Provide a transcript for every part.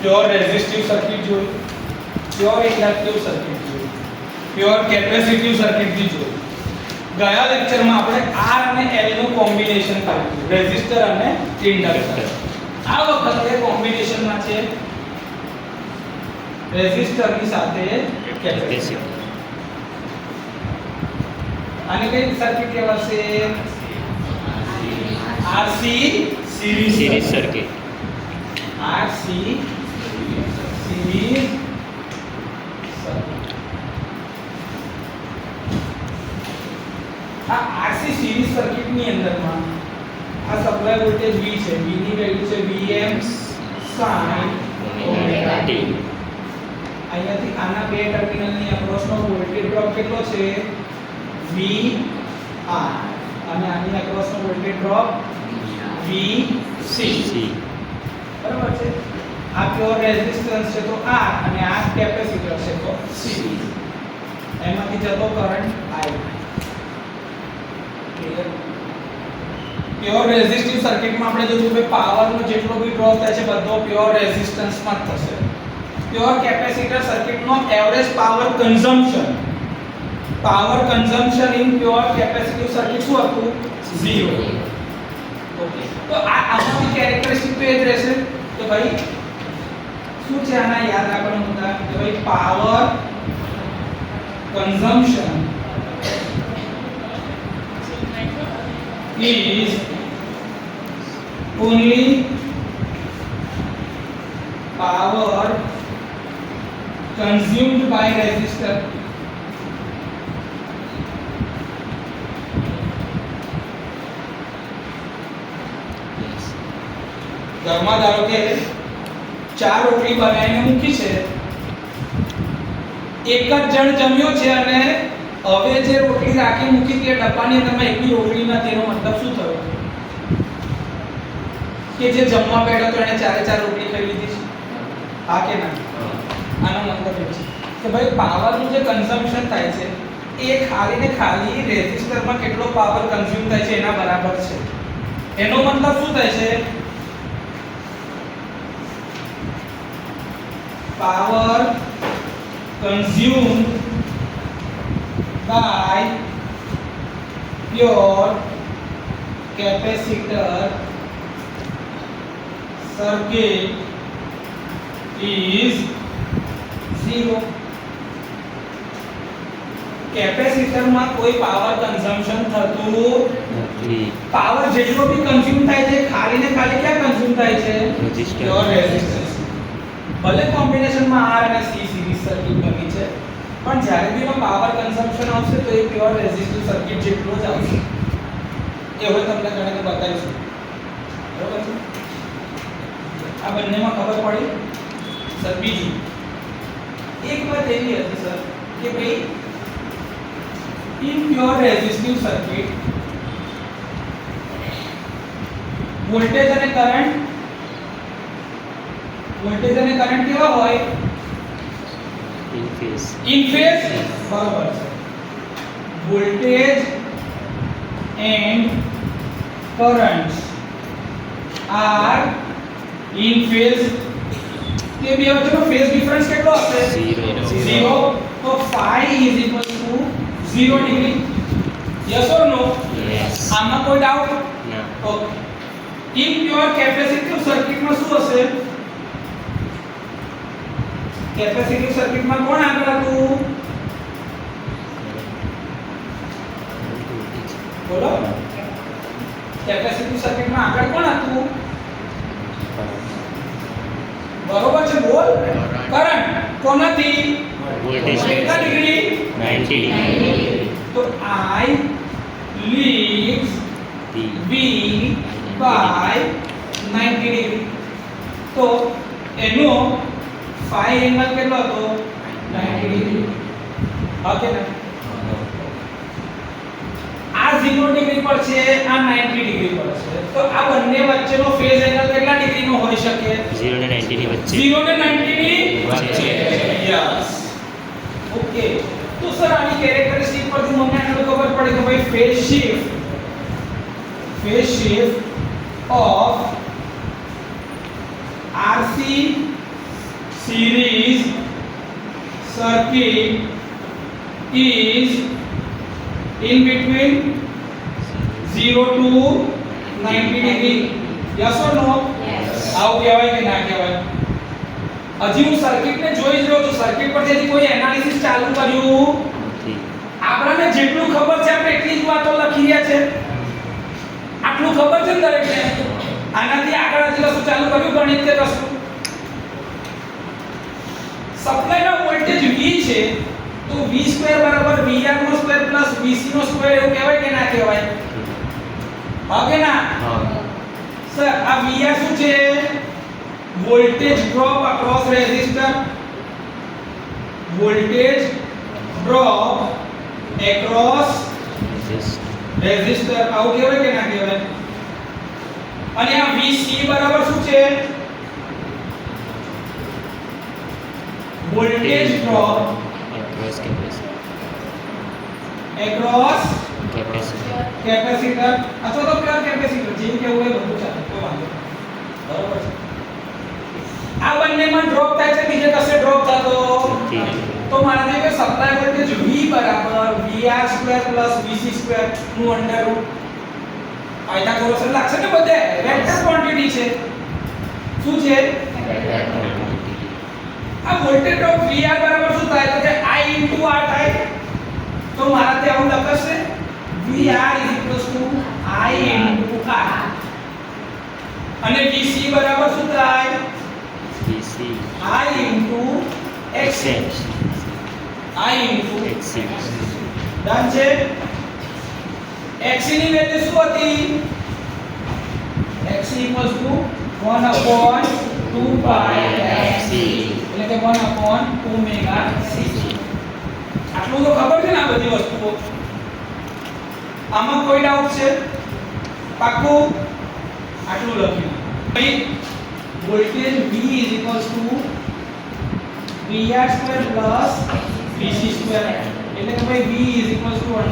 Pure resistive circuit જોઈ, pure inductive circuit જોઈ, pure capacitive circuit બી જોઈ. ગયા લેક્ચરમાં આપણે R અને L નું કોમ્બિનેશન કર્યું, રેઝિસ્ટર અને ઇન્ડક્ટર. આ વખતે કોમ્બિનેશનમાં છે રેઝિસ્ટરની સાથે કેપેસિટર. આને કઈ સર્કિટ કહેવાશે? RC series circuit. RC series આ RC સિરીઝ સર્કિટ ની અંદરમાં આ સપ્લાય વોલ્ટેજ V છે, V ની વેલ્યુ છે Vm sin ઓમેગા t. અહીંયાથી આના બે ટર્મિનલ ની અક્રોસનો વોલ્ટેજ ડ્રોપ કેટલો છે? VR. અને આની અક્રોસનો વોલ્ટેજ ડ્રોપ VC. બરાબર છે. આ પ્યોર રેઝિસ્ટન્સ છે તો R અને આ કેપેસિટર છે તો C. એમાંથી જતો current I. Clear? Pure resistive સર્કિટમાં આપણે જોયું કે પાવરનો જેટલો બી ડ્રોપ થાય છે બધો પ્યોર રેઝિસ્ટન્સમાં જ થશે. પ્યોર કેપેસિટર સર્કિટનો average power consumption in pure capacitive circuit શું હતું? 0. ઓકે, તો આમાંથી કેરેક્ટરિસ્ટિક તો એ જ રહેશે કે ભાઈ શું છે આના યાદ રાખવાનું મુદ્દા કે ભાઈ power consumption is only power consumed by resistor. ઘરમાં ધારો કે 4 રોટલી બનાવીને મૂકી છે, એક જ જણ જમ્યો છે અને હવે જે રોટલી રાખી મૂકી તે ડબ્બાની અંદરમાં એકની રોટલી નથી, એનો મતલબ શું થયો? કે જે જમવા બેઠો તો એને 4 રોટલી ખાઈ લીધી છે. હા કે ના? આનો મતલબ એ છે કે ભાઈ પાવરનું જે કન્ઝમ્પશન થાય છે એ ખાલી ને ખાલી રેઝિસ્ટરમાં કેટલો પાવર કન્ઝ્યુમ થાય છે એના બરાબર છે. એનો મતલબ શું થાય છે? Power consumed by pure capacitor circuit is 0. Capacitor માં કોઈ પાવર કન્ઝમ્પશન થતું નથી. પાવર જેટલો બી કન્ઝ્યુમ થાય છે ખાલી ને ખાલી ક્યાં કન્ઝ્યુમ થાય છે? Pure resistance. ભલે કોમ્બિનેશનમાં R અને C સિરીઝ સર્કિટ બની છે પણ જ્યારે બી એમાં પાવર કન્ઝમ્પશન આવશે તો એ પ્યોર રેઝિસ્ટિવ સર્કિટ જેટલો જ આવશે. એ હવે તમને ગણીને બતાવીશું. બરાબર છે? આ બંનેમાં ખબર પડી? સર બીજું એક વાત એવી હતી સર કે ભાઈ in pure resistive circuit voltage અને કરંટ કેવા હોય? In phase. બરાબર છે. Voltage and currents are in phase. તે બે વચ્ચેનો ફેઝ ડિફરન્સ કેટલો હશે? 0. તો phi is equal to 0 degree. Yes or no? Yes. આમાં કોઈ ડાઉટ? ના. ઓકે. ઇન પ્યોર કેપેસિટિવ સર્કિટમાં શું હશે? કેપેસિટિવ સર્કિટમાં કોણ આગળ હતું? બોલો. કેપેસિટિવ સર્કિટમાં આગળ કોણ હતું? બરોબર છે, બોલ. કરંટ. કોનાથી? વોલ્ટેજ. કેટલા ડિગ્રી? 90 ડિગ્રી. તો I leads V by 90 degree. તો એનો phi એંગલ કેટલો હતો? 90 ડિગ્રી. ઓકે ને? આ 0 ડિગ્રી પર છે, આ 90 ડિગ્રી પર છે. તો આ બંને વચ્ચેનો ફેઝ એંગલ કેટલા ડિગ્રીનો હોઈ શકે? 0 ને 90 ની વચ્ચે. 0 ને 90 ની વચ્ચે. યસ. ઓકે. તો સર આની કેરેક્ટરિસ્ટિક પરથી મને આટલું ખબર પડે કે ભાઈ phase shift of RC series circuit is in between 0 to 90 degree. Yes or no? આવું કહેવાય કે ના કહેવાય? હજી હું સર્કિટ ને જોઈ જ રહ્યો છું. સર્કિટ પરથી હજી કોઈ એનાલિસિસ ચાલુ કર્યું નથી. આપણને જેટલું ખબર છે આપણે એટલી જ વાતો લખી રહ્યા છે. આટલું ખબર છે ને દરેકને? આનાથી આગળ હજી કશું ચાલુ કર્યું ગણિત કે કશું? સપ્લાયનો વોલ્ટેજ V છે તો V² બરાબર VR નો સ્ક્વેર પ્લસ VC નો સ્ક્વેર એવું કહેવાય કે ના કહેવાય? હા કે ના? સર આ VR શું છે? Voltage drop across resistor. Voltage drop across resistor આવું કહેવાય કે ના કહેવાય? અને આ VC બરાબર શું છે? વોલ્ટેજ ડ્રોપ એક્રોસ કેપેસિટર અથવા તો પ્યોર કેપેસિટર જેમ કેવું હોય બધું ચાલે, કોઈ વાંધો નહીં. બરોબર છે? આ બંનેમાં ડ્રોપ થાય છે, બીજે કશે ડ્રોપ થતો તો મારા કે સપ્લાય વોલ્ટેજ V બરાબર VR² VC² નું અંડર રૂટ આયતા કોરોસન લાગશે ને બધે વેક્ટર ક્વોન્ટિટી છે. શું છે? આ વોલ્ટેજ ડ્રોપ VR બરાબર શું થાય તો કે I * R થાય. તો મારા તે આવું લખશે VR = I * R. અને VC બરાબર શું થાય? I * X. I * X. Done છે? X ની વેલ્યુ શું હતી? X = 1/2π FC. એટલે કે 1/2ωc. આટલું તો ખબર છે ને આ બધી વસ્તુઓ? આમાં કોઈ ડાઉટ છે? પાક્કું? આટલું લખ્યું. ભાઈ વોલ્ટેજ V = VR² VC². એટલે કે ભાઈ V = √VR²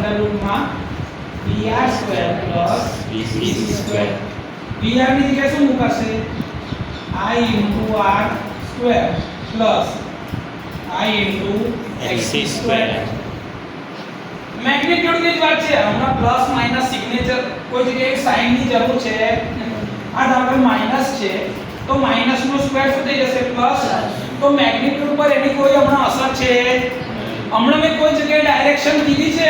VC². VR ની જગ્યાએ શું મૂકશે? I * R² I * X². Magnitude ની જ વાત છે. હમણાં પ્લસ માઈનસ સિગ્નેચર કોઈ જગ્યાએ સાઇન ની જરૂર છે? આ ધારો માઈનસ છે તો માઈનસ નો સ્ક્વેર શું થઈ જશે? પ્લસ. તો મેગ્નીટ્યુડ પર એની કોઈ હમણાં અસર છે? હમણાં મેં કોઈ જગ્યાએ ડાયરેક્શન કીધી છે?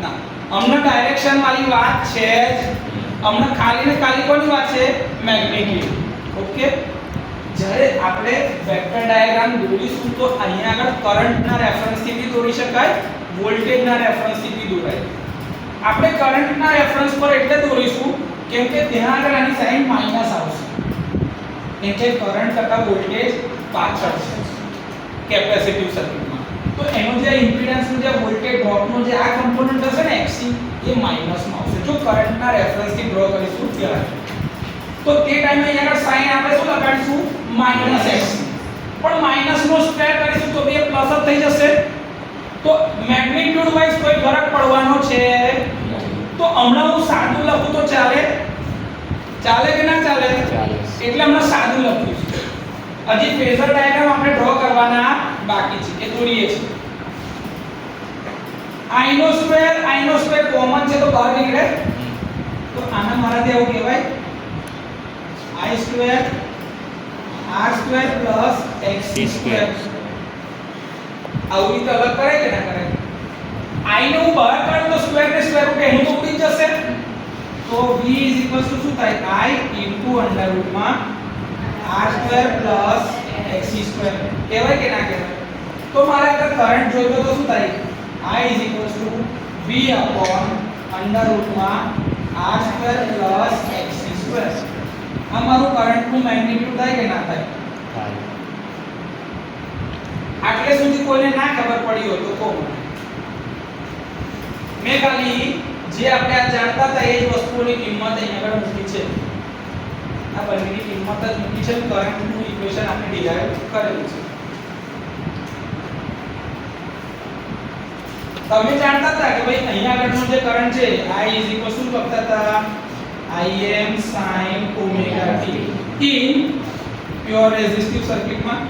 ના. હમણાં ડાયરેક્શન વાળી વાત છે જ. હમણાં ખાલી ને ખાલી કોની વાત છે? મેગ્નીટ્યુડ. ઓકે. જ્યારે આપણે વેક્ટર ડાયાગ્રામ દોરીશું તો અહીંયા આગળ કરંટના રેફરન્સથી બી દોરી શકાય, વોલ્ટેજના રેફરન્સથી બી દોરાય. આપણે કરંટના રેફરન્સ પર એટલે દોરીશું કેમ કે ત્યાં આગળ આની સાઇન માઈનસ આવશે. એટલે કરંટ કરતા વોલ્ટેજ પાછળ છે કેપેસિટિવ સર્કિટમાં. તો એનો જે ઇમ્પિડન્સનો જે વોલ્ટેજ ડ્રોપનો જે આ કમ્પોનન્ટ હશે ને XC એ માઈનસમાં આવશે જો કરંટના રેફરન્સથી ડ્રો કરીશું ત્યારે. તો તે ટાઈમે અહીંયા આગળ સાઇન આપણે શું લગાડીશું? -x. પણ માઈનસ નો સ્ક્વેર કરીશું તો બે પ્લસ જ થઈ જશે. તો મેગ્નીટ્યુડ વાઇઝ કોઈ ફરક પડવાનો છે? તો હમણાં હું સાદું લખું તો ચાલે? ચાલે કે ના ચાલે? એટલે હમણાં સાદું લખ્યું છે. હજી ફેઝર ડાયાગ્રામ આપણે ડ્રો કરવાના બાકી છે, એ દોરીએ છીએ. I નો સ્ક્વેર કોમન છે તો બહાર નીકળે. તો આના મારાથી આવું કહેવાય I² R² XC². આવું રીતે અલગ કરાય કે ના કરાય? I ને હું બહાર કાઢું તો સ્ક્વેર ને સ્ક્વેર રૂટ એનું તો ઉડી જશે. તો V = શું થાય? I * R² XC² કહેવાય કે ના કહેવાય? તો મારે અગર કરંટ જોઈતો તો શું થાય? I = V / √R² XC². આ મારું કરંટનું મેગ્નીટ્યુડ થાય કે ના થાય? આટલે સુધી કોઈને ના ખબર પડી હોય તો કહો. મેં ખાલી જે આપણે આ જાણતા હતા એ જ વસ્તુઓની કિંમત અહીંયા આગળ મૂકી છે. આ બંનેની કિંમત જ મૂકી છે. કરંટનું ઇક્વેશન આપણે ડિરાઈવ કરેલું છે. તમે જાણતા હતા કે ભાઈ અહીંયા આગળનો જે કરંટ છે I = શું લખતા હતા? Im sin ωt in pure resistive સર્કિટમાં.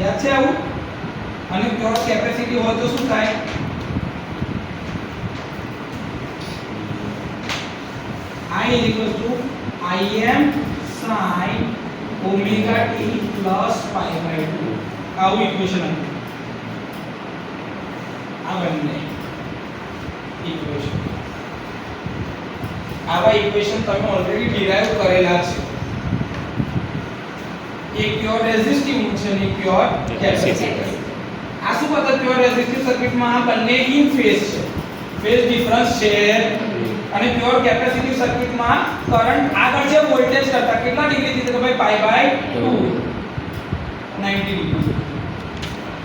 યાદ છે આવું? અને પ્યોર કેપેસિટી હોય તો શું થાય? I is equal to Im sin omega t plus pi by 2. આવું ઇક્વેશન હતું. આ બંને ઇક્વેશન, આવા ઇક્વેશન તમે ઓલરેડી ડિરાઈવ કરેલા છે. એક પ્યોર રેઝિસ્ટિવ છે અને એક પ્યોર કેપેસિટર. આ શું બતા? પ્યોર રેઝિસ્ટિવ સર્કિટમાં આ બંને ઇન ફેઝ છે, ફેઝ ડિફરન્સ છે. અને પ્યોર કેપેસિટિવ સર્કિટમાં કરંટ આગળ છે વોલ્ટેજ કરતા કેટલા ડિગ્રી થી? તો ભાઈ પાઈ બાય 2 90 ડિગ્રી.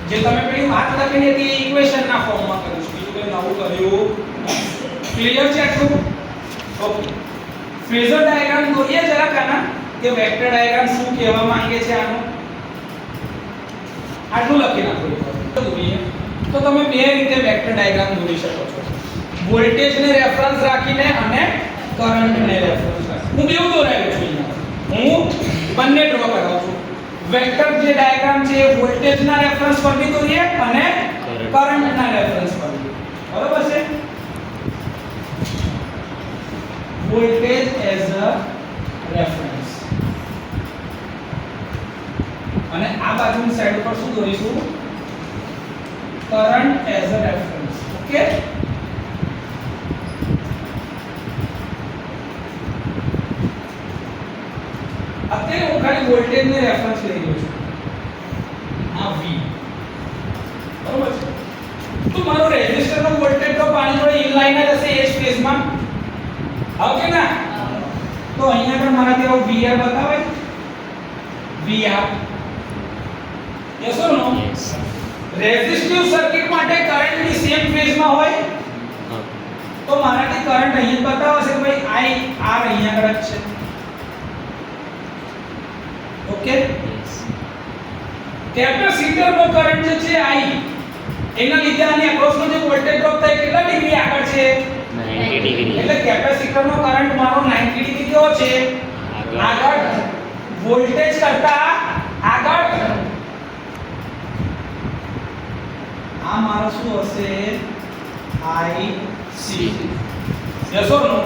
જે તમે પેલી વાત લખીને હતી એ ઇક્વેશન ના ફોર્મમાં કર્યું છે, બીજું કંઈ નવું કર્યું. ક્લિયર છે આટલું? ઓકે. ફેઝર ડાયાગ્રામ દોરીએ જરાક આના, કે વેક્ટર ડાયાગ્રામ શું કહેવા માંગે છે આનો. આટલું લખી નાખો દોરીએ તો તમે બે રીતે વેક્ટર ડાયાગ્રામ દોરી શકો છો. વોલ્ટેજ ને રેફરન્સ રાખીને અને કરંટ ને રેફરન્સ રાખીને. હું બેવ દોરાયો છું અહીંયા, હું બંને ડ્રો કરાવું છું. વેક્ટર જે ડાયાગ્રામ છે એ વોલ્ટેજ ના રેફરન્સ પર બી દોરીએ અને કરંટ ના રેફરન્સ પર બી. બરોબર છે? વોલ્ટેજ એઝ અ રેફરન્સ અને આ બાજુની સાઈડ પર શું દોરીશું? Current as a reference. Okay. અત્યારે હું ખાલી વોલ્ટેજ ને રેફરન્સ લઈ રહ્યો છું, આ V. બરોબર છે? તો મારો રેઝિસ્ટર નો વોલ્ટેજ તો પાણી જોડે ઇનલાઈન જ હશે એ જ ફેઝમાં. ઓકે ના? તો અહીંયા પણ મારાથી આવું VR બતાવે, VR. Yes or no? Resistive circuit માટે કરંટ ની સેમ ફેઝમાં હોય તો મારાથી કરંટ અહીંયા બતાવશે કે ભાઈ I R અહીંયા આગળ જ છે. ઓકે. કેપેસિટર નો કરંટ જે છે I, એના લીધે આની એક્રોસ નો જે વોલ્ટેજ ડ્રોપ થાય કેટલા ડિગ્રી આગળ છે? 90 ડિગ્રી. એટલે કેપેસિટર નો કરંટ મારો 90 ડિગ્રી કેવો છે? આગળ. વોલ્ટેજ કરતા આગળ. આ મારો શું હશે? IC. યસ ઓર નો?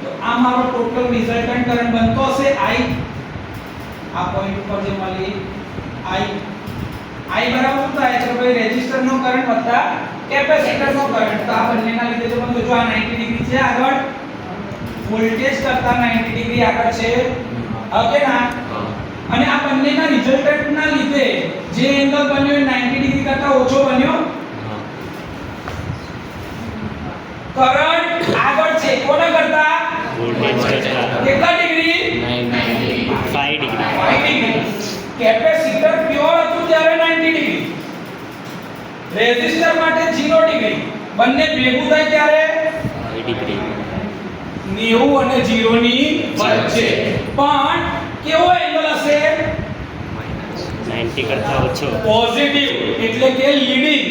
તો આ મારો ટોટલ રિઝલ્ટન્ટ કરંટ બનતો હશે I. આ પોઈન્ટ ઉપર જે મળી I બરાબર શું થાય છે ભાઈ? રેઝિસ્ટર નો કરંટ વત્તા કેપેસિટર નો કરંટ. તો આ બંનેના લીધે જો બંધ જો આ 90 ડિગ્રી છે આગળ, વોલ્ટેજ કરતા 90 ડિગ્રી આગળ છે. ઓકે ના? અને આ બંનેના રિઝલ્ટન્ટ ના લીધે જે એંગલ બન્યો એ 90 ડિગ્રી કરતા ઓછો બન્યો. કરંટ આગળ છે કોના કરતા? વોલ્ટેજ કરતા કેટલા degree? 5 degree. 5 degree. Capacitor pure હતું ત્યારે 90 ડિગ્રી, રેઝિસ્ટર માટે 0 ડિગ્રી. બંને ભેગું થાય ત્યારે 5 ડિગ્રી. 90 અને 0 ની વચ્ચે. પણ કેવો એંગલ હશે? 90 કરતા ઓછો. પોઝિટિવ, એટલે કે લીડિંગ.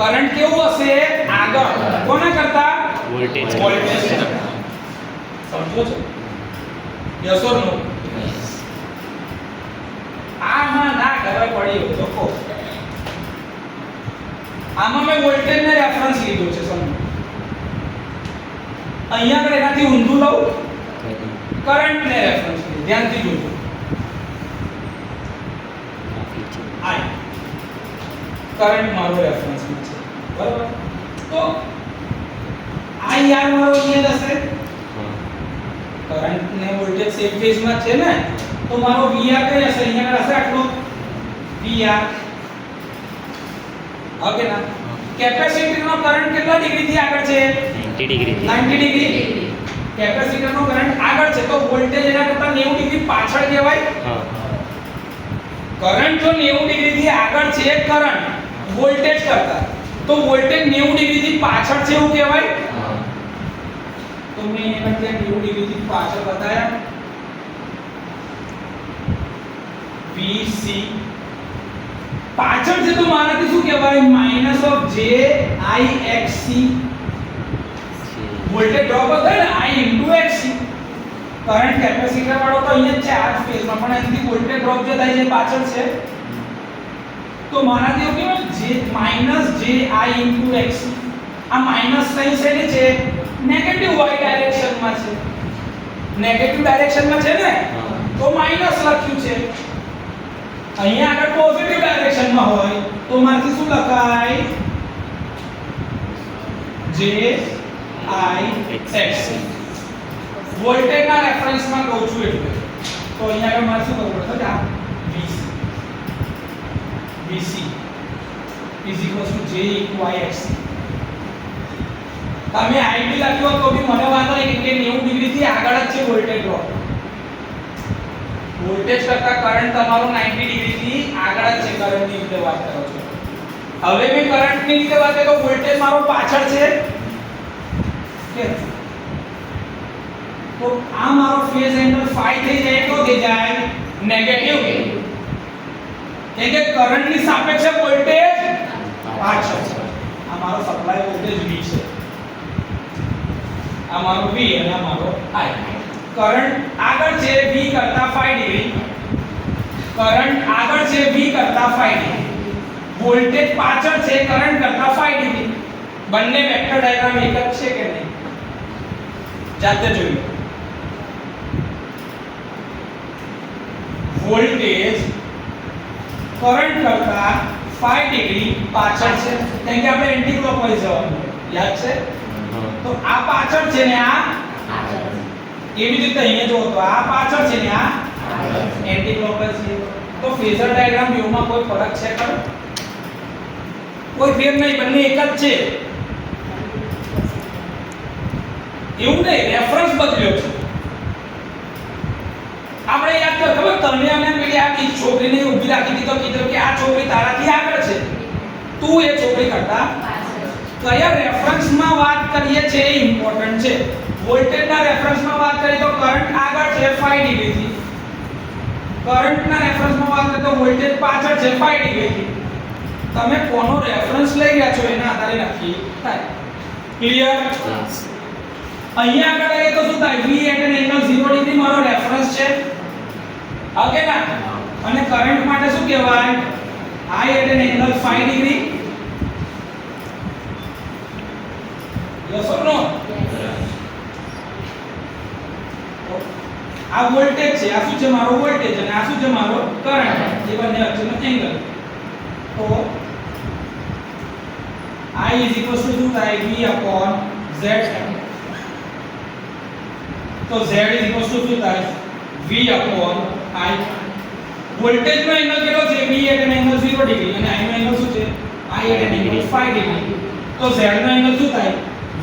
કરંટ કેવું હશે? આગળ. કોના કરતા? વોલ્ટેજ. વોલ્ટેજ. સમજો છો? યસ ઓર નો? આમાં ના ખબર પડી હોય તો કહો. આમાં મેં વોલ્ટેજ ને રેફરન્સ લીધો છે, સમજો. અહીંયા આગળ એનાથી ઊંધું લઉં, કરંટ ને રેફરન્સ લીધો. ધ્યાનથી જોજો. I કરંટ મારો રેફરન્સ છે, બરાબર? તો I R મારો અહીંયા હશે. કરંટ ને વોલ્ટેજ સેમ ફેઝ માં છે ને, તો મારો VR કઈ હશે? અહીંયા હશે આટલો VR. ઓકે ના? કેપેસિટર નો કરંટ કેટલા ડિગ્રી થી આગળ છે? 90 ડિગ્રી. 90 ડિગ્રી. કેપેસિટર નો કરંટ આગળ છે તો વોલ્ટેજ એના કરતા 90 ડિગ્રી પાછળ કહેવાય. કરંટ જો 90 ડિગ્રી થી આગળ છે કરંટ વોલ્ટેજ કરતા, તો વોલ્ટેજ 90 ડિગ્રી થી પાછળ છે એવું કહેવાય. તો મેં એને ત્યાં 90 ડિગ્રી થી પાછળ બતાયા. VC પાછળ છે તો મારાથી શું કહેવાય? -j I XC. Voltage drop થાય ને I * XC. કરંટ કેપેસિટર વાળો તો અહીંયા જ છે આ ફેઝમાં, પણ અહીંથી વોલ્ટેજ ડ્રોપ જે થાય છે એ પાછળ છે. તો મારાથી એવું કહેવાય j -ji xc. આ માઈનસ સાઈન શેની છે? નેગેટિવ y ડાયરેક્શનમાં છે. નેગેટિવ ડાયરેક્શનમાં છે ને, તો માઈનસ લખ્યું છે. અહીંયા આગળ પોઝિટિવ ડાયરેક્શનમાં હોય તો મારથી શું લખાય? j I xc. વોલ્ટેજના રેફરન્સમાં કહું છું એટલે. તો અહીંયા આગળ મારે શું કરવું પડશે? આ VC is equals to j y xc. તમે ib લખ્યો તો બી મને વાંધો નહીં કે 90 ડિગ્રી થી આગળ જ છે વોલ્ટેજ ડ્રોપ. વોલ્ટેજ કરતા કરંટ તમારો 90 ડિગ્રી થી આગળ જ છે. કરંટની રીતે વાત કરો છો. હવે મેં કરંટની રીતે વાત કરી તો વોલ્ટેજ મારો પાછળ છે કે તો આ મારો ફેઝ એંગલ phi થઈ જાય તો થઈ જાય નેગેટિવ. કે કરંટની સાપેક્ષે વોલ્ટેજ પાછળ છે. આ મારો સપ્લાય વોલ્ટેજ V છે, આ મારો V અને આ મારો I. કરંટ આગળ છે V કરતા 5 ડિગ્રી. કરંટ આગળ છે V કરતા 5 ડિગ્રી. વોલ્ટેજ પાછળ છે કરંટ કરતા 5 ડિગ્રી. બંને વેક્ટર ડાયાગ્રામ એક જ છે કે નહીં? જાતે જોઈએ. વોલ્ટેજ કરંટ કરતા 5 ડિગ્રી પાછળ છે, કેમ કે આપણે એન્ટી ક્લોકવાઇઝ જવાનું યાદ છે. તો આ પાછળ છે ને આ એવી રીતે અહીંયા જો તો આ પાછળ છે ને આ એન્ટી ક્લોકવાઇઝ છે. તો ફેઝર ડાયાગ્રામ વ્યૂમાં કોઈ ફરક છે ખરો? કોઈ ફેર નહીં, બંને એક જ છે. એવું નહીં, રેફરન્સ બદલ્યો છે. આપણે યાદ કર, ખબર તને અને પેલી આ કી છોકરીને ઊભી રાખી દીધો, કીધું કે આ છોકરી તારાથી આગળ છે, તું એ છોકરી કરતા કયા રેફરન્સમાં વાત કરીએ છે એ ઇમ્પોર્ટન્ટ છે. વોલ્ટેજના રેફરન્સમાં વાત કરીએ તો કરંટ આગળ છે 5 ડિગ્રીથી. કરંટના રેફરન્સમાં વાત કરીએ તો વોલ્ટેજ પાછળ છે 5 ડિગ્રીથી. તમે કોનો રેફરન્સ લઈ રહ્યા છો એના આધારે નક્કી થાય. ક્લિયર? અહીંયા આગળ આવીએ તો શું થાય? V at an angle 0 degree મારો રેફરન્સ છે. ઓકે ના? અને કરંટ માટે શું કહેવાય? I at an angle 5 degree. Yes or no? આ વોલ્ટેજ છે, આ શું છે? મારો વોલ્ટેજ, અને આ શું છે? મારો કરંટ. એ બંને વચ્ચેનો એંગલ. તો I is equal to શું થાય? V upon Z. તો Z is equal to શું થાય? V upon I. વોલ્ટેજ નો એંગલ કેટલો છે? V at an angle 0 degree, અને I નો એંગલ શું છે? I at an angle 5 degree. તો Z નો એંગલ શું થાય?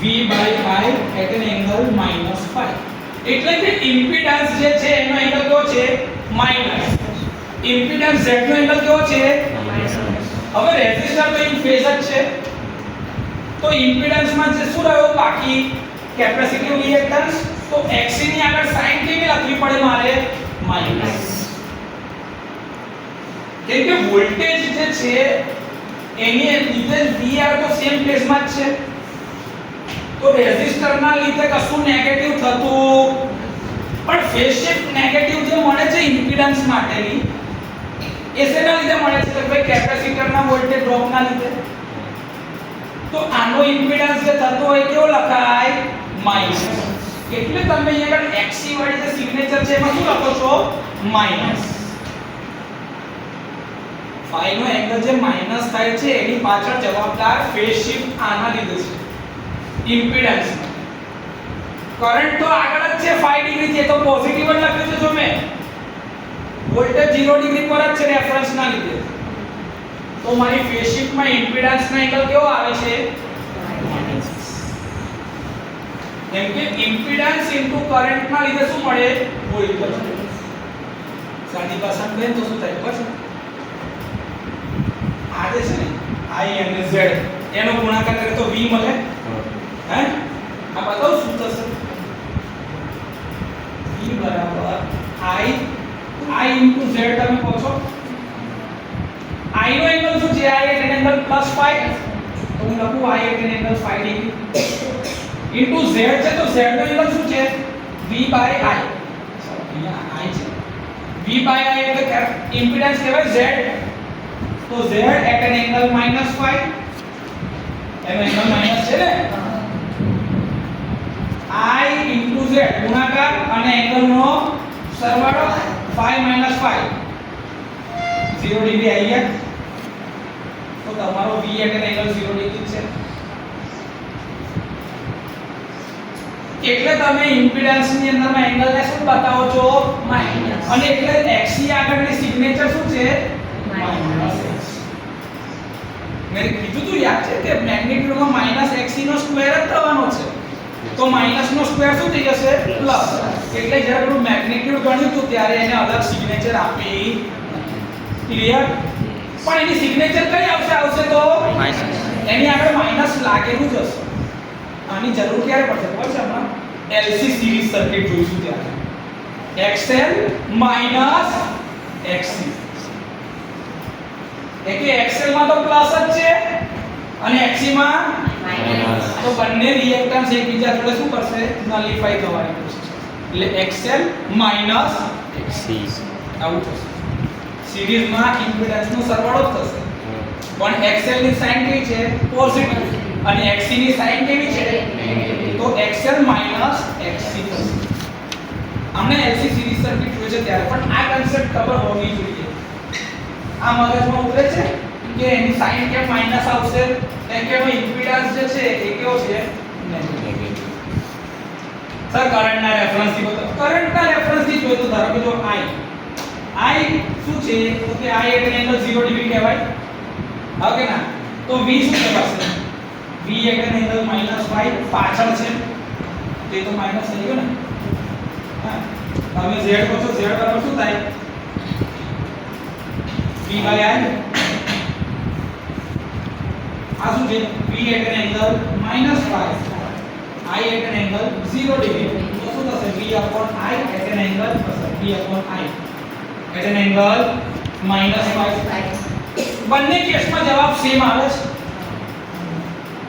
V by I at an angle -5. એટલે કે ઇમ્પિડન્સ જે છે એનો એંગલ કેવો છે? માઈનસ. ઇમ્પિડન્સ Z નો એંગલ કેવો છે? હવે રેઝિસ્ટર તો ઇન ફેઝ જ છે, તો ઇમ્પિડન્સ માં જે શું રહ્યો બાકી? Capacitive reactance. તો XC ની આગળ સાઇન કેવી લખવી પડે મારે? માઈનસ. કેમ કે વોલ્ટેજ જે છે એની લીધે V આવે તો સેમ ફેઝમાં જ છે. તો રેઝિસ્ટરના લીધે કશું નેગેટિવ થતું, પણ ફેઝ શિફ્ટ નેગેટિવ જે મળે છે ઇમ્પિડન્સ માટેની એ શેના લીધે મળે છે? તો ભાઈ કેપેસિટરના વોલ્ટેજ ડ્રોપના લીધે. તો આનો ઇમ્પિડન્સ જે થતો હોય કેવો લખાય? માઈનસ. એટલે તમે અહીંયા આગળ XC વાળી જે સિગ્નેચર છે એમાં શું લખો છો? માઈનસ. phi નો એંગલ જે માઈનસ થાય છે એની પાછળ જવાબદાર ફેઝ શિફ્ટ આના લીધે છે. ઇમ્પિડન્સ કરંટ તો આગળ જ છે 5 ડિગ્રી છે, તો પોઝિટિવ જ લખ્યું છે. જો મેં વોલ્ટેજ 0 ડિગ્રી પર જ છે રેફરન્સ ના લીધે, તો મારી ફેઝ શિફ્ટમાં ઇમ્પિડન્સ નો એંગલ કેવો આવે છે? માઈનસ. કેમ કે ઇમ્પિડન્સ ઇન્ટુ કરંટ ના લીધે શું મળે? વોલ્ટેજ. સાદી ભાષામાં કહીએ તો શું થાય? પછી આ જે છે ને I અને Z એનો ગુણાકાર કરે તો V મળે. હે? આ બતાવો શું થશે? V બરાબર I into Z. તમે કહો છો I નો એંગલ શું છે? I at an angle +5. તો હું લખું I at an angle 5 degree into Z છે, તો Z નો એંગલ શું છે? V by I. V by I એટલે ઇમ્પિડન્સ કહેવાય Z, તો Z at an angle -phi, એનો એંગલ માઈનસ છે ને, I into Z ગુણાકાર અને એંગલનો સરવાળો phi minus phi 0 ડિગ્રી આવી ગયા, તો તમારો V at an angle 0 degree છે. એટલે તમે ઇમ્પિડન્સ ની અંદરમાં એંગલ ને શું બતાવો છો? માઈનસ. અને એટલે XC આગળની સિગ્નેચર શું છે? માઈનસ. મેં કીધું તું યાદ છે કે મેગ્નીટ્યુડમાં માઈનસ XC નો સ્ક્વેર જ થવાનો છે, તો માઈનસ નો સ્ક્વેર શું થઈ જશે? પ્લસ. એટલે જ્યારે આપણે મેગ્નીટ્યુડ ગણ્યું હતું ત્યારે એને અલગ સિગ્નેચર આપી. ક્લિયર? પણ એની સિગ્નેચર કઈ આવશે તો એની આગળ માઈનસ લાગેલું જ હશે. આની જરૂર ક્યારે પડશે ખબર છે? હમણાં LC સિરીઝ સર્કિટ જોઈશું ત્યારે XL માઈનસ XC, એટલે XL માં તો પ્લસ જ છે અને XC માં માઈનસ, તો બંને રિએક્ટન્સ એકબીજા જોડે શું કરશે? નલિફાઈ થવાની કોશિશ કરશે. એટલે XL માઈનસ XC આવું થશે. સિરીઝમાં ઇમ્પિડન્સનો સરવાળો જ થશે, પણ XL ની સાઇન કેવી છે? પોઝિટિવ, અને XC ની સાઇન કેવી છે? તો XL માઈનસ XC થશે. અમને LC સિરીઝ સર્કિટ જોઈએ છે ત્યારે પણ આ કન્સેપ્ટ ખબર હોવી જોઈએ. આ મગજમાં ઉતરે છે કે એની સાઇન કેમ માઈનસ આવશે? કેમ કે એનો ઇમ્પિડન્સ જે છે એ કેવો છે? નેગેટિવ. સર કરંટના રેફરન્સથી બતાવો. કરંટના રેફરન્સથી જોઈએ તો ધારો કે જો I શું છે? તો કે I at an angle 0 degree કહેવાય. ઓકે ના? તો V શું કહેવાશે? V at an angle -phi પાછળ છે, તે તો માઈનસ થઈ ગયો ને. હા, તમે Z કહો છો, Z બરાબર શું થાય? V by I. આ શું છે? V at an angle -phi, I at an angle 0 degree, તો શું થશે? V upon I at an angle થશે. V upon I at an angle -phi. બંને કેસમાં જવાબ સેમ આવે છે.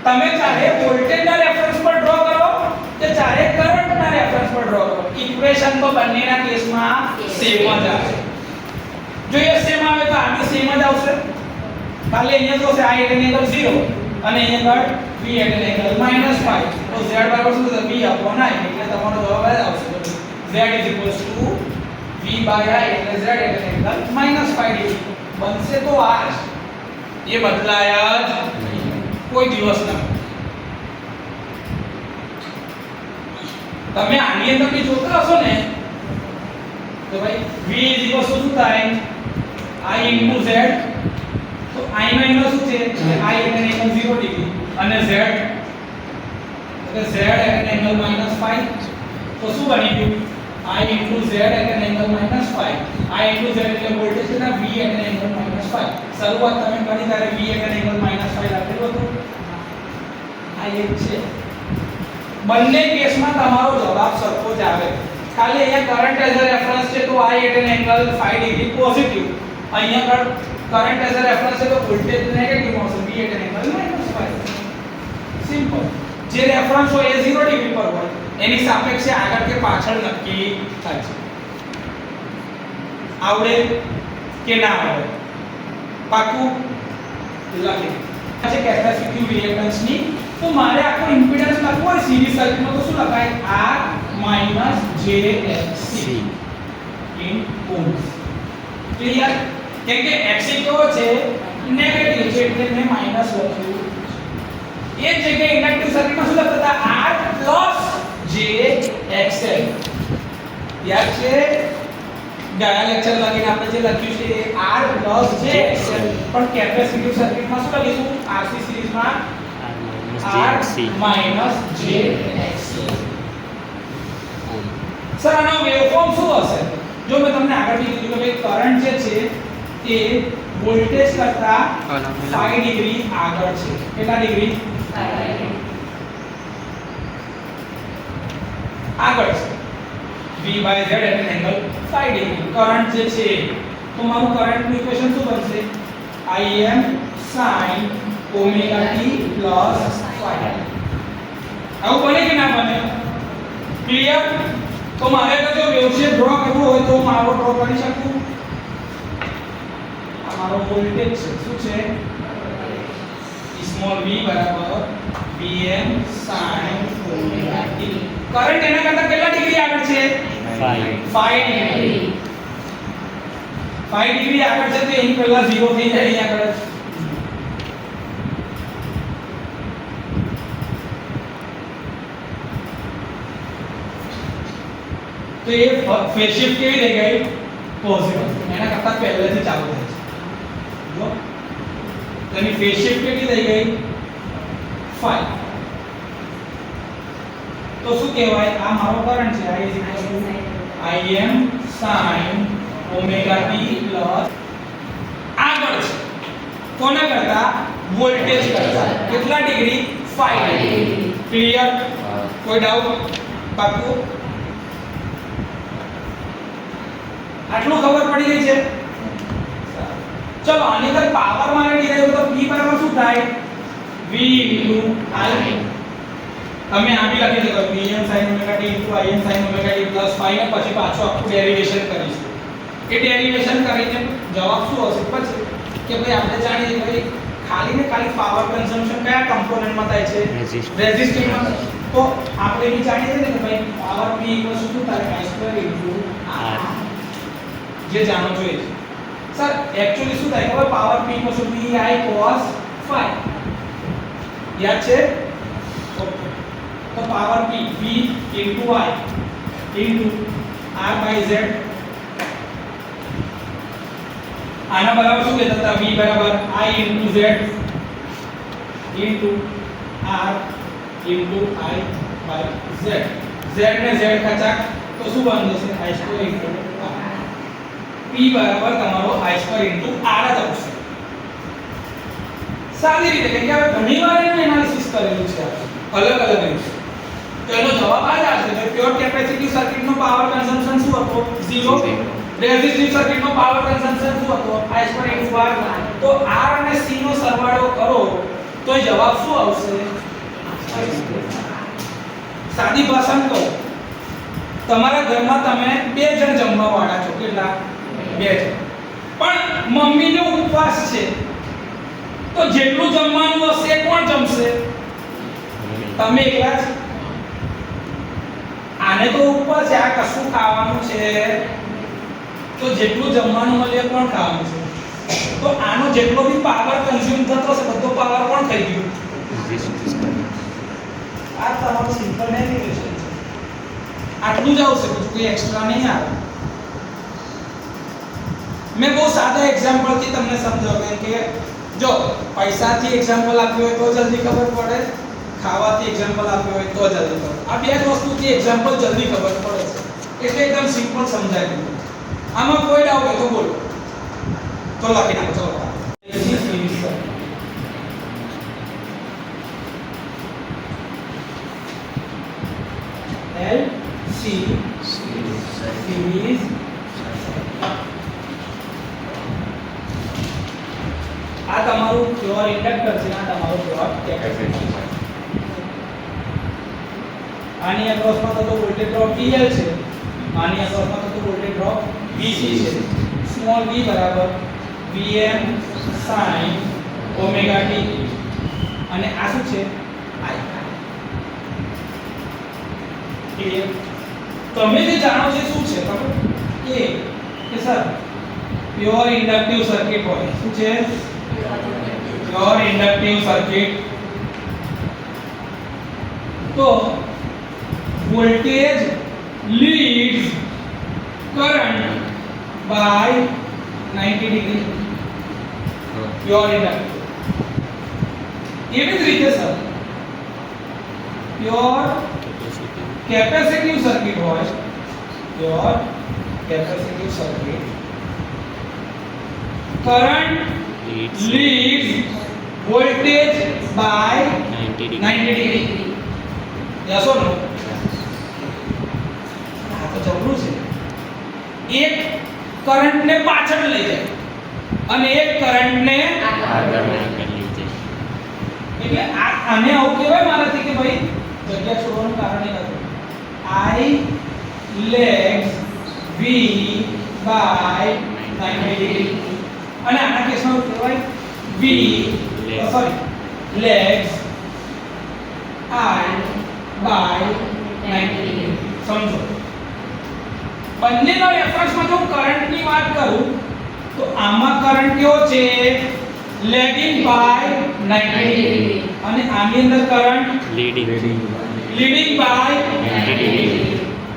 તમે ચાહે વોલ્ટેજના રેફરન્સ પર ડ્રો કરો કે ચાહે કરંટના રેફરન્સ પર ડ્રો કરો, ઇક્વેશન તો બંનેના કેસમાં સેમ જ આવે. જો એ સેમ આવે તો આની સેમ જ આવશે. ખાલી અહીંયા તો છે I at an angle 0 અને અહીંયા આગળ V at an angle -phi, તો Z બરાબર શું થશે? V upon I, એટલે તમારો જવાબ જ આવશે. Z V by I એટલે Z at an angle -phi degree બનશે. તો આ એ બદલાયા જ કોઈ દિવસ ના. તમે આની અંદર બી જોતા હશો ને તો ભાઈ V શું થાય? I into Z, તો I નો એંગલ શું છે? I at an angle 0 degree અને Z એટલે Z at an angle -phi, તો શું બની ગયું? I into Z at an angle -phi. I into Z એટલે વોલ્ટેજ છે ને V at an angle -phi. શરૂઆત તમે કરી ત્યારે V at an angle -phi લખેલું હતું. આ એક છે. બંને કેસમાં તમારો જવાબ સરખો જ આવે. ખાલી અહીંયા કરંટ એઝ અ રેફરન્સ છે તો I at an angle phi degree positive. અહીંયા કરંટ એઝ અ રેફરન્સ છે તો વોલ્ટેજ નેગેટિવ આવશે. V at an angle -phi. Simple. જે રેફરન્સ હોય એ 0 ડિગ્રી પર હોય, એની સાપેક્ષે આગળ કે પાછળ નક્કી થાય છે. આવડે કે ના આવડે? પાકું લખી છે કેપેસિટિવ રિએક્ટન્સ ની. તો મારે આખો ઇમ્પિડન્સ લખવો હોય સિરીઝ સર્કિટમાં તો શું લખાય? R - jXC in ohms. Clear? કેમ કે XC કેવો છે? નેગેટિવ છે એટલે મેં માઈનસ લખ્યું. એ જગ્યાએ ઇન્ડક્ટિવ સર્કિટમાં શું લખતા હતા? R + jXL. યાદ છે? ગયા લેક્ચર લગીને આપણે જે લખ્યું છે R + jXL, પણ કેપેસિટિવ સર્કિટમાં શું લખીશું? RC સિરીઝમાં R - jXC. સર આનો વેવફોર્મ શું હશે? જો મેં તમને આગળ કીધું કે કરંટ જે છે એ વોલ્ટેજ કરતા 5 ડિગ્રી આગળ છે. કેટલા ડિગ્રી? 5 ડિગ્રી આગળ છે. V by Z at an angle 5 degree. Current જે છે તો મારું કરંટનું ઇક્વેશન શું બનશે? Im sin omega t plus phi. આવું બને કે ના બને? ક્લિયર? તો મારે અગર જો વેવ શેપ ડ્રો કરવો હોય તો મારો ડ્રો કરી શકું. આ મારો વોલ્ટેજ છે. શું છે? સ્મોલ v બરાબર Vm sin omega t. Current એના કરતા કેટલા ડિગ્રી આગળ છે? 5 ડિગ્રી. 5 ડિગ્રી આગળ છે તો એની પહેલા 0 થઈ જાય અહીં આગળ. તો એ ફેઝ શિફ્ટ કેવી થઈ ગઈ? પોઝિટિવ. એના કરતા પહેલેથી ચાલુ થાય છે. જો તો એની ફેઝ શિફ્ટ કેટલી થઈ ગઈ? 5. તો શું કહેવાય? આ મારો કરંટ છે. I Im sin omega t plus આગળ છે કોના કરતા? વોલ્ટેજ કરતા. કેટલા ડિગ્રી? 5 ડિગ્રી. ક્લિયર? કોઈ ડાઉટ? પાક્કું? આટલું ખબર પડી ગઈ છે? ચલો આની અંદર પાવર મારે ડિરાઈવ તો p બરાબર શું થાય? v * I. તમે આ બી લખી શકો Vm sin omega t Im sin omega t plus 5 ને પછી પાછું આખું ડેરિવેશન કરીશું. એ ડેરિવેશન કરીને જવાબ શું હશે? પછી કે ભાઈ આપણે જાણીએ કે ભાઈ ખાલી ને ખાલી પાવર કન્ઝમ્પશન કયા કમ્પોનન્ટમાં થાય છે? રેઝિસ્ટિવમાં. તો આપણે એ જાણીએ છીએ ને કે ભાઈ પાવર p શું થાય? I2 * R. જે જાણો છો એ સર એક્ચ્યુઅલી શું થાય ખબર? Power p = vi cos phi. યાદ છે? તો power p v * I * R/z. આના બરાબર શું કહેતા હતા? v બરાબર I * z * R * I/z. z ને z ખચાક તો શું બની જશે? I2 * R. p બરાબર તમારો I2 * R જ આવશે. સાદી રીતે કેમ કે હવે ઘણીવાર એનું એનાલિસિસ કરેલું છે અલગ અલગ રીતે. તો એનો જવાબ આ જ આવશે કે પ્યોર કેપેસિટિવ સર્કિટનો પાવર કન્ઝમ્પશન શું હતો? 0. રેઝિસ્ટિવ સર્કિટનો પાવર કન્ઝમ્પશન શું હતો? I2 * R. તો R અને C નો સરવાળો કરો તો જવાબ શું આવશે? સાદી ભાષામાં કહો તમારા ઘરમાં તમે 2 જણ જમવા વાળા છો. કેટલા? 2 જણ. પણ મમ્મીનો ઉપવાસ છે તો જેટલું જમવાનું હશે કોણ જમશે? તમે એકલા જ. આને તો ઉપવાસ છે, આ કશું ખાવાનું છે તો જેટલું જમવાનું મળે કોણ ખાવાનું છે? તો આનો જેટલો બી પાવર કન્ઝ્યુમ થતો હશે બધો પાવર કોણ થઈ ગયું? આ તમારું સિમ્પલ ડેરિવેશન છે. આટલું જ આવશે, બીજું કોઈ એક્સ્ટ્રા નહીં આવે. મેં બહુ સાદા એક્ઝામ્પલ થી તમને સમજાવ્યું કે જો પૈસાથી એક્ઝામ્પલ આપ્યું હોય તો જલ્દી ખબર પડે, ખાવાથી એક્ઝામ્પલ આપ્યું હોય તો જલ્દી ખબર. આ બે જ વસ્તુથી એક્ઝામ્પલ જલ્દી ખબર પડે છે. એટલે એકદમ સિમ્પલ સમજાય દીધું. આમાં કોઈ ડાઉટ હોય તો બોલો. તો લખી નાખો. ચલો L C series આ તમારું પ્યોર ઇન્ડક્ટર છે, આ તમારું પ્યોર કેપેસિટર. આની અક્રોસમાં તો વોલ્ટેજ ડ્રોપ VL છે, આની અક્રોસમાં તો વોલ્ટેજ ડ્રોપ VC છે. સ્મોલ v બરાબર Vm sin omega t અને આ શું છે? I. ક્લિયર? તમે જે જાણો છો શું છે ખબર? કે સર પ્યોર ઇન્ડક્ટિવ સર્કિટ હોય. શું છે? Pure inductive circuit. તો voltage leads current by 90 degree. Pure inductive. એવી જ રીતે સર પ્યોર કેપેસિટિવ સર્કિટ હોય. Pure capacitive circuit current leads voltage by 90 degree. Yes or no? આ તો જરૂર છે. એક કરંટ ને પાછળ લઈ જાય અને એક કરંટ ને આગળ લઈ જાય. એટલે આને આવું કહેવાય મારાથી કે ભાઈ જગ્યા છોડવાનું કારણ એ હતું. I lags v by 90 degree અને આના કેસમાં કહેવાય v sorry lags I by 90 degree સમજો બંનેના રેફરન્સમાં જો કરંટની વાત કરું તો આમાં કરંટ કેવો છે લેગિંગ બાય 90 ડિગ્રી અને આની અંદર કરંટ લીડિંગ બાય 90 ડિગ્રી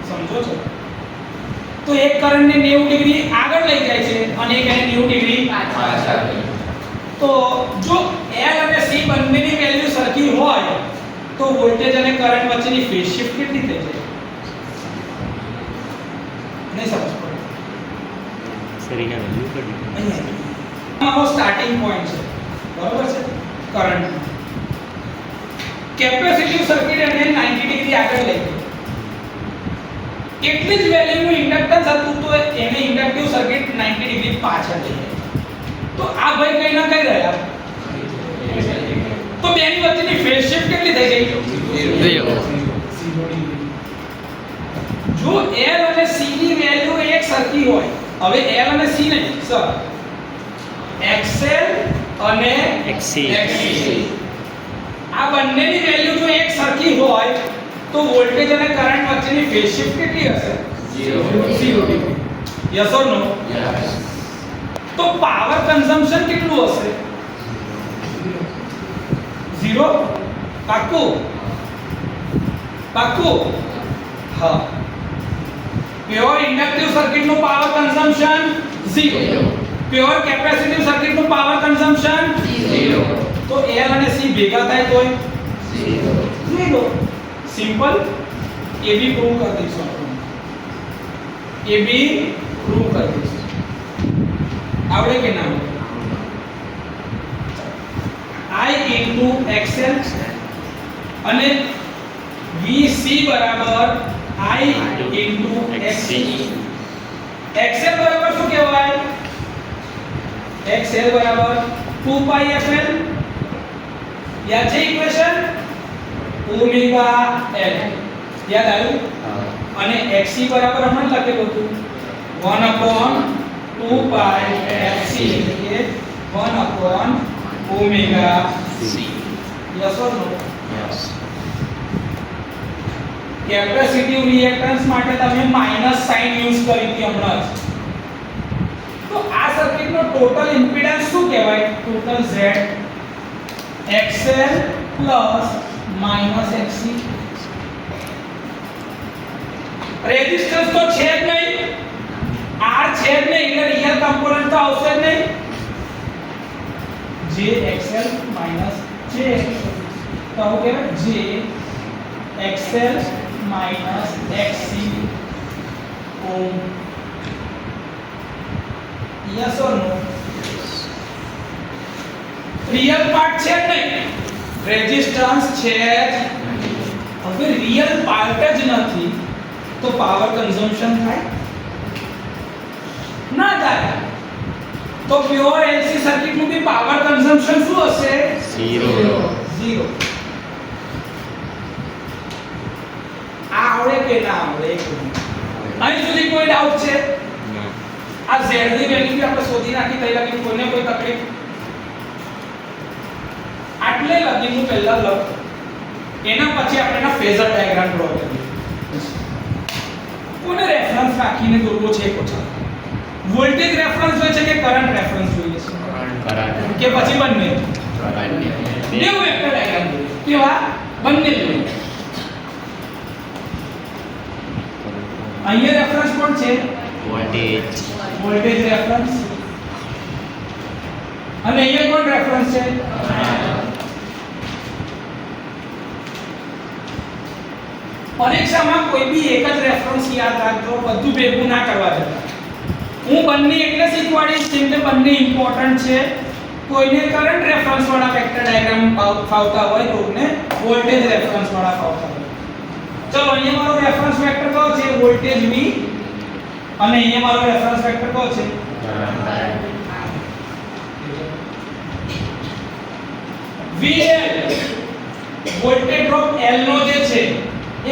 સમજો છો તો એક કરંટને 90 ડિગ્રી આગળ લઈ જાય છે અને એક એને 90 ડિગ્રી પાછળ તો જો L અને C બંનેની વેલ્યુ સરખી હોય તો વોલ્ટેજ અને કરંટ વચ્ચેની ફેઝ શિફ્ટ કેટલી થઈ જાય નહીં સમજ પડે સરીના વેલ્યુ કરી આનો સ્ટાર્ટિંગ પોઈન્ટ છે બરોબર છે કરંટ કેપેસિટિવ સર્કિટ એને 90 ડિગ્રી આગળ લઈ ગઈ એટલી જ વેલ્યુનું ઇન્ડક્ટન્સ હતું તો એને ઇન્ડક્ટિવ સર્કિટ 90 ડિગ્રી પાછળ લઈ ગઈ તો આ ભાઈ કઈ ના કઈ રહ્યા તો બેની વચ્ચેની ફેઝ શિફ્ટ કેટલી થઈ ગઈ 0 જો L અને C ની વેલ્યુ એક સરખી હોય હવે L અને C નહીં સર XL અને XC આ બંનેની વેલ્યુ જો એક સરખી હોય તો વોલ્ટેજ અને કરંટ વચ્ચેની ફેઝ શિફ્ટ કેટલી હશે 0 degree yes or no yes તો પાવર કન્ઝમ્પશન કેટલું હશે 0 પાક્કું હા પ્યોર ઇન્ડક્ટિવ સર્કિટ નું power consumption 0 pure capacitive circuit નું પાવર કન્ઝમ્પશન 0 તો L અને C ભેગા થાય તોય 0 સિમ્પલ AB પ્રૂવ કરી દઈશું આપણે AB પ્રૂવ કરી દઈશું આવડે કે ના I into XL અને VC બરાબર I into XC XL બરાબર શું કહેવાય XL બરાબર 2 pi FL યાદ છે ઇક્વેશન ઓમેગા L યાદ આવ્યું અને XC બરાબર હમણાં લખેલું હતું 1/2 pi FC એટલે 1 omega C yes or no yes capacitive reactance માટે તમે માઈનસ સાઇન યુઝ કરી હતી હમણાં જ તો આ સર્કિટનો ટોટલ ઇમ્પિડન્સ શું કહેવાય total Z XL XC resistance તો છે જ નહીં R છે જ નહીં એટલે રિયલ કમ્પોનન્ટ તો આવશે જ નહીં JXL JXC તો આવું કહેવાય JXL XC ohm yes or no real part છે જ નહીં રેઝિસ્ટન્સ છે જ હવે રિયલ પાર્ટ જ નથી તો પાવર કન્ઝમ્પશન થાય ના થાય તો પ્યોર LC સર્કિટ નું બી પાવર કન્ઝમ્પશન શું હશે 0 આવડે કે ના આવડે અહીં સુધી કોઈ ડાઉટ છે આ Z ની વેલ્યુ બી આપણે શોધી નાખી તઈ લગી કોઈને કોઈ તકલીફ આટલે લગી હું પહેલા લખ એના પછી આપણે એના ફેઝર ડાયાગ્રામ ડ્રો કરીએ કોને રેફરન્સ રાખીને દોરવો છે કોચા વોલ્ટેજ રેફરન્સ હોય છે કે કરંટ રેફરન્સ જોઈએ છે કરંટ કે પછી બંને બે વેક્ટર ડાયાગ્રામ કેવા બંને જોઈએ અહીંયા રેફરન્સ કોણ છે વોલ્ટેજ રેફરન્સ અને અહીંયા કોણ રેફરન્સ છે પરીક્ષામાં કોઈ બી એક જ રેફરન્સ યાદ રાખજો બધું ભેગું ના કરવા જતા હું બંને એટલે શીખવાડીશ જેમ કે બંને ઇમ્પોર્ટન્ટ છે કોઈને કરંટ રેફરન્સ વાળા વેક્ટર ડાયાગ્રામ ફાવતા હોય કોઈને વોલ્ટેજ રેફરન્સ વાળા ફાવતા હોય ચલો અહીંયા મારો રેફરન્સ વેક્ટર કયો છે વોલ્ટેજ V અને અહીંયા મારો રેફરન્સ વેક્ટર કયો છે VL વોલ્ટેજ ડ્રોપ L નો જે છે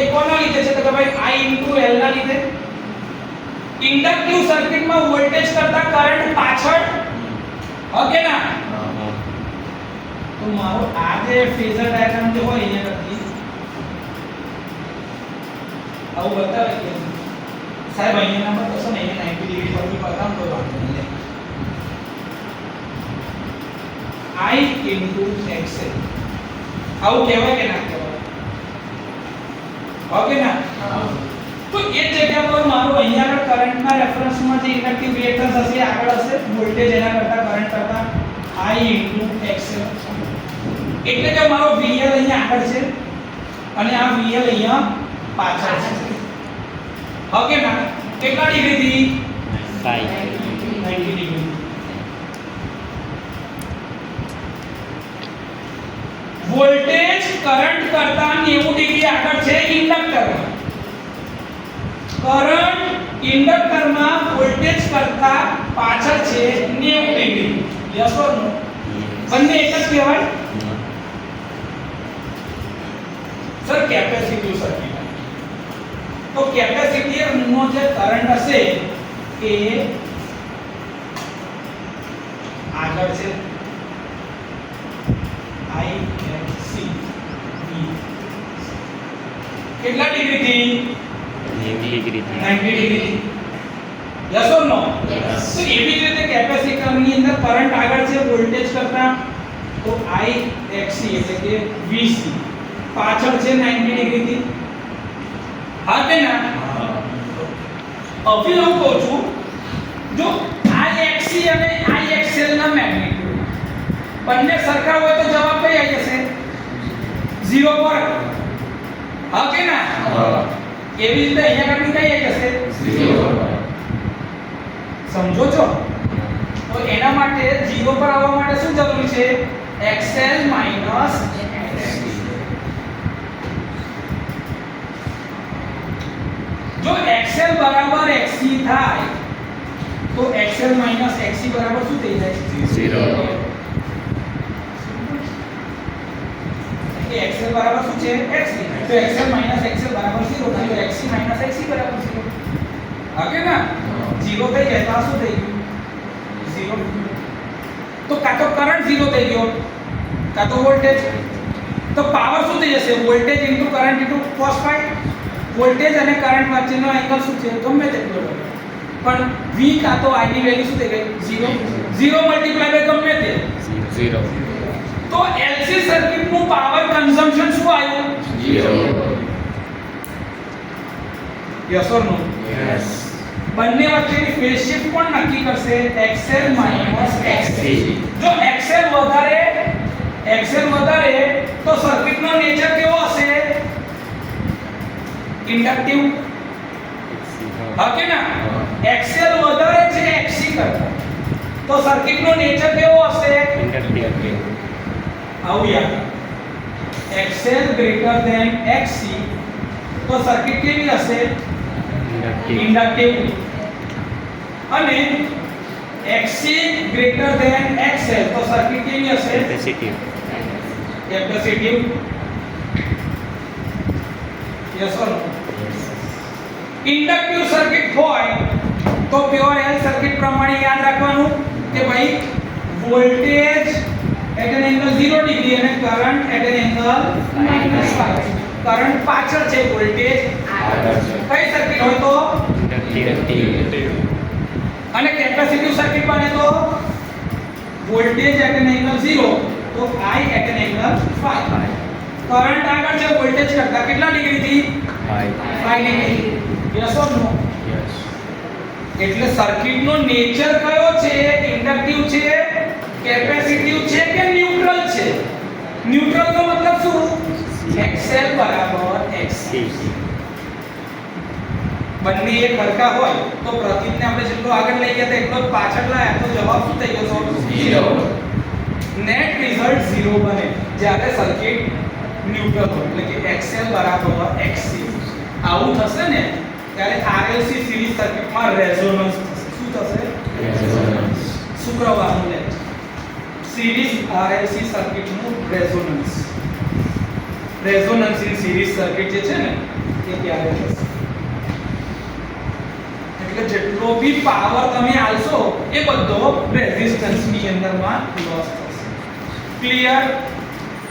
એ કોના લીધે છે તો કે ભાઈ I * L ના લીધે. ઇન્ડક્ટિવ સર્કિટમાં વોલ્ટેજ કરતા કરંટ પાછળ ઓકે ના. તો મારો આ જે ફેઝર ડાયાગ્રામ જે હોય અહીંયા નથી આવું બતાવે કે સાહેબ અહીંયા નંબર તો છે ને અહીંયા 90 ડિગ્રી પર બી બતાવ તો વાંધો નહીં. I * XL આવું કહેવાય કે ના કહેવાય? ઓકે ના. તો એ જગ્યા પર મારો અહીંયા આગળ કરંટના રેફરન્સમાં જે ઇન્ડક્ટિવ રિએક્ટન્સ હશે આગળ હશે વોલ્ટેજ એના કરતા કરંટ કરતા I * XL. એટલે કે મારો VL અહીંયા આગળ છે અને આ VL અહીંયા પાછળ છે. ઓકે ના. કેટલા ડિગ્રી થી? 90 ડિગ્રી. વોલ્ટેજ કરંટ કરતા 90 ડિગ્રી આગળ છે ઇન્ડક્ટરમાં. કરંટ ઇન્ડક્ટરમાં વોલ્ટેજ કરતા પાછળ છે 90 ડિગ્રી. યસ ઓર નો? બંને એક જ કહેવાય? Sir capacitive circuit. તો કેપેસિટર નો જે કરંટ હશે એ આગળ છે IXC. કેટલા ડિગ્રી થી? 90 degree 90 degree. Yes or no? Yes. તો એવી જ રીતે કેપેસિટર ની અંદર કરંટ આગળ છે વોલ્ટેજ કરતા તો IXC એટલે કે VC પાછળ છે 90 ડિગ્રી થી. હા કે ના? હવે હું કહું છું જો IXC અને IXL ના મેગ્નીટ્યુડ બંને સરખા હોય તો જવાબ કઈ આવી જશે? 0 પર. હા કે ના? એવી રીતે અહીંયા આગળ કઈ આવી જશે? 0. સમજો છો? તો એના માટે 0 પર આવવા માટે શું જરૂરી છે? XL - XC. જો XL બરાબર XC થાય તો XL - XC બરાબર શું થઈ જાય? 0. કે XL બરાબર શું છે? XC. તો XL - XL બરાબર 0 થાય તો XC - XC બરાબર 0. ઓકે ના? 0 થઈ જાય તો આ શું થઈ ગયું? 0. તો કાં તો કરંટ 0 થઈ ગયો કાં તો વોલ્ટેજ. તો પાવર શું થઈ જશે? Voltage into current into cos phi. Voltage અને કરંટ વચ્ચેનો એંગલ શું છે? ગમે તેટલો હોય પણ V કાં તો I ની વેલ્યુ શું થઈ ગઈ? 0 મલ્ટીપ્લાય બાય ગમે તે 0. તો LC સર્કિટ નું પાવર કન્ઝમ્પશન શું આવ્યું? 0. Yes or no? Yes. બંને વચ્ચેની ફેઝ શિફ્ટ કોણ નક્કી કરશે? XL - XC. જો XL વધારે તો સર્કિટનો નેચર કેવો હશે? ઇન્ડક્ટિવ. હા કે ના? XL વધારે છે XC કરતા તો સર્કિટનો નેચર કેવો હશે? ઇન્ડક્ટિવ. આવું યાદ. XL > XC તો સર્કિટ કેવી હશે? ઇન્ડક્ટિવ. અને XC > XL તો સર્કિટ કેવી હશે? Capacitive. Capacitive. Yes or no? Inductive circuit હોય તો પ્યોર L સર્કિટ પ્રમાણે યાદ રાખવાનું કે ભાઈ voltage at an angle 0 degree અને current at an angle -5. Current પાછળ છે વોલ્ટેજ આગળ છે. કઈ સર્કિટ હોય તો? ઇન્ડક્ટિવ. અને કેપેસિટિવ સર્કિટ બને તો વોલ્ટેજ એટ એન એંગલ 0 તો I at an angle 5. Current આગળ છે વોલ્ટેજ કરતા કેટલા ડિગ્રી થી? 5 degree. Yes or no? Yes. એટલે સર્કિટ નો નેચર કયો છે? ઇન્ડક્ટિવ છે, કેપેસિટિવ છે કે ન્યુટ્રલ છે? ન્યુટ્રલ નો મતલબ શું? XL = XC. બંને એક સરખા હોય તો પ્રતીકને આપણે જેટલો આગળ લઈ ગયા એટલો જ પાછળ લાયા તો જવાબ શું થઈ ગયો? 0. નેટ રિઝલ્ટ 0 બને જ્યારે સર્કિટ ન્યુટ્રલ હોય એટલે કે XL = XC. આવું થશે ને ત્યારે RLC સિરીઝ સર્કિટમાં રેઝોનન્સ થશે. શું થશે? રેઝોનન્સ. શુક્રવારનું લેક્ચર સિરીઝ RLC સર્કિટનું resonance. Resonance in series circuit જે છે ને એ ત્યારે થશે. એટલે જેટલો બી પાવર તમે આલશો એ બધો રેઝિસ્ટન્સ ની અંદરમાં લોસ થશે. ક્લિયર?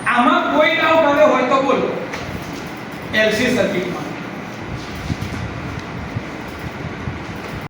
આમાં કોઈ ડાઉટ હવે હોય તો બોલો. LC સર્કિટમાં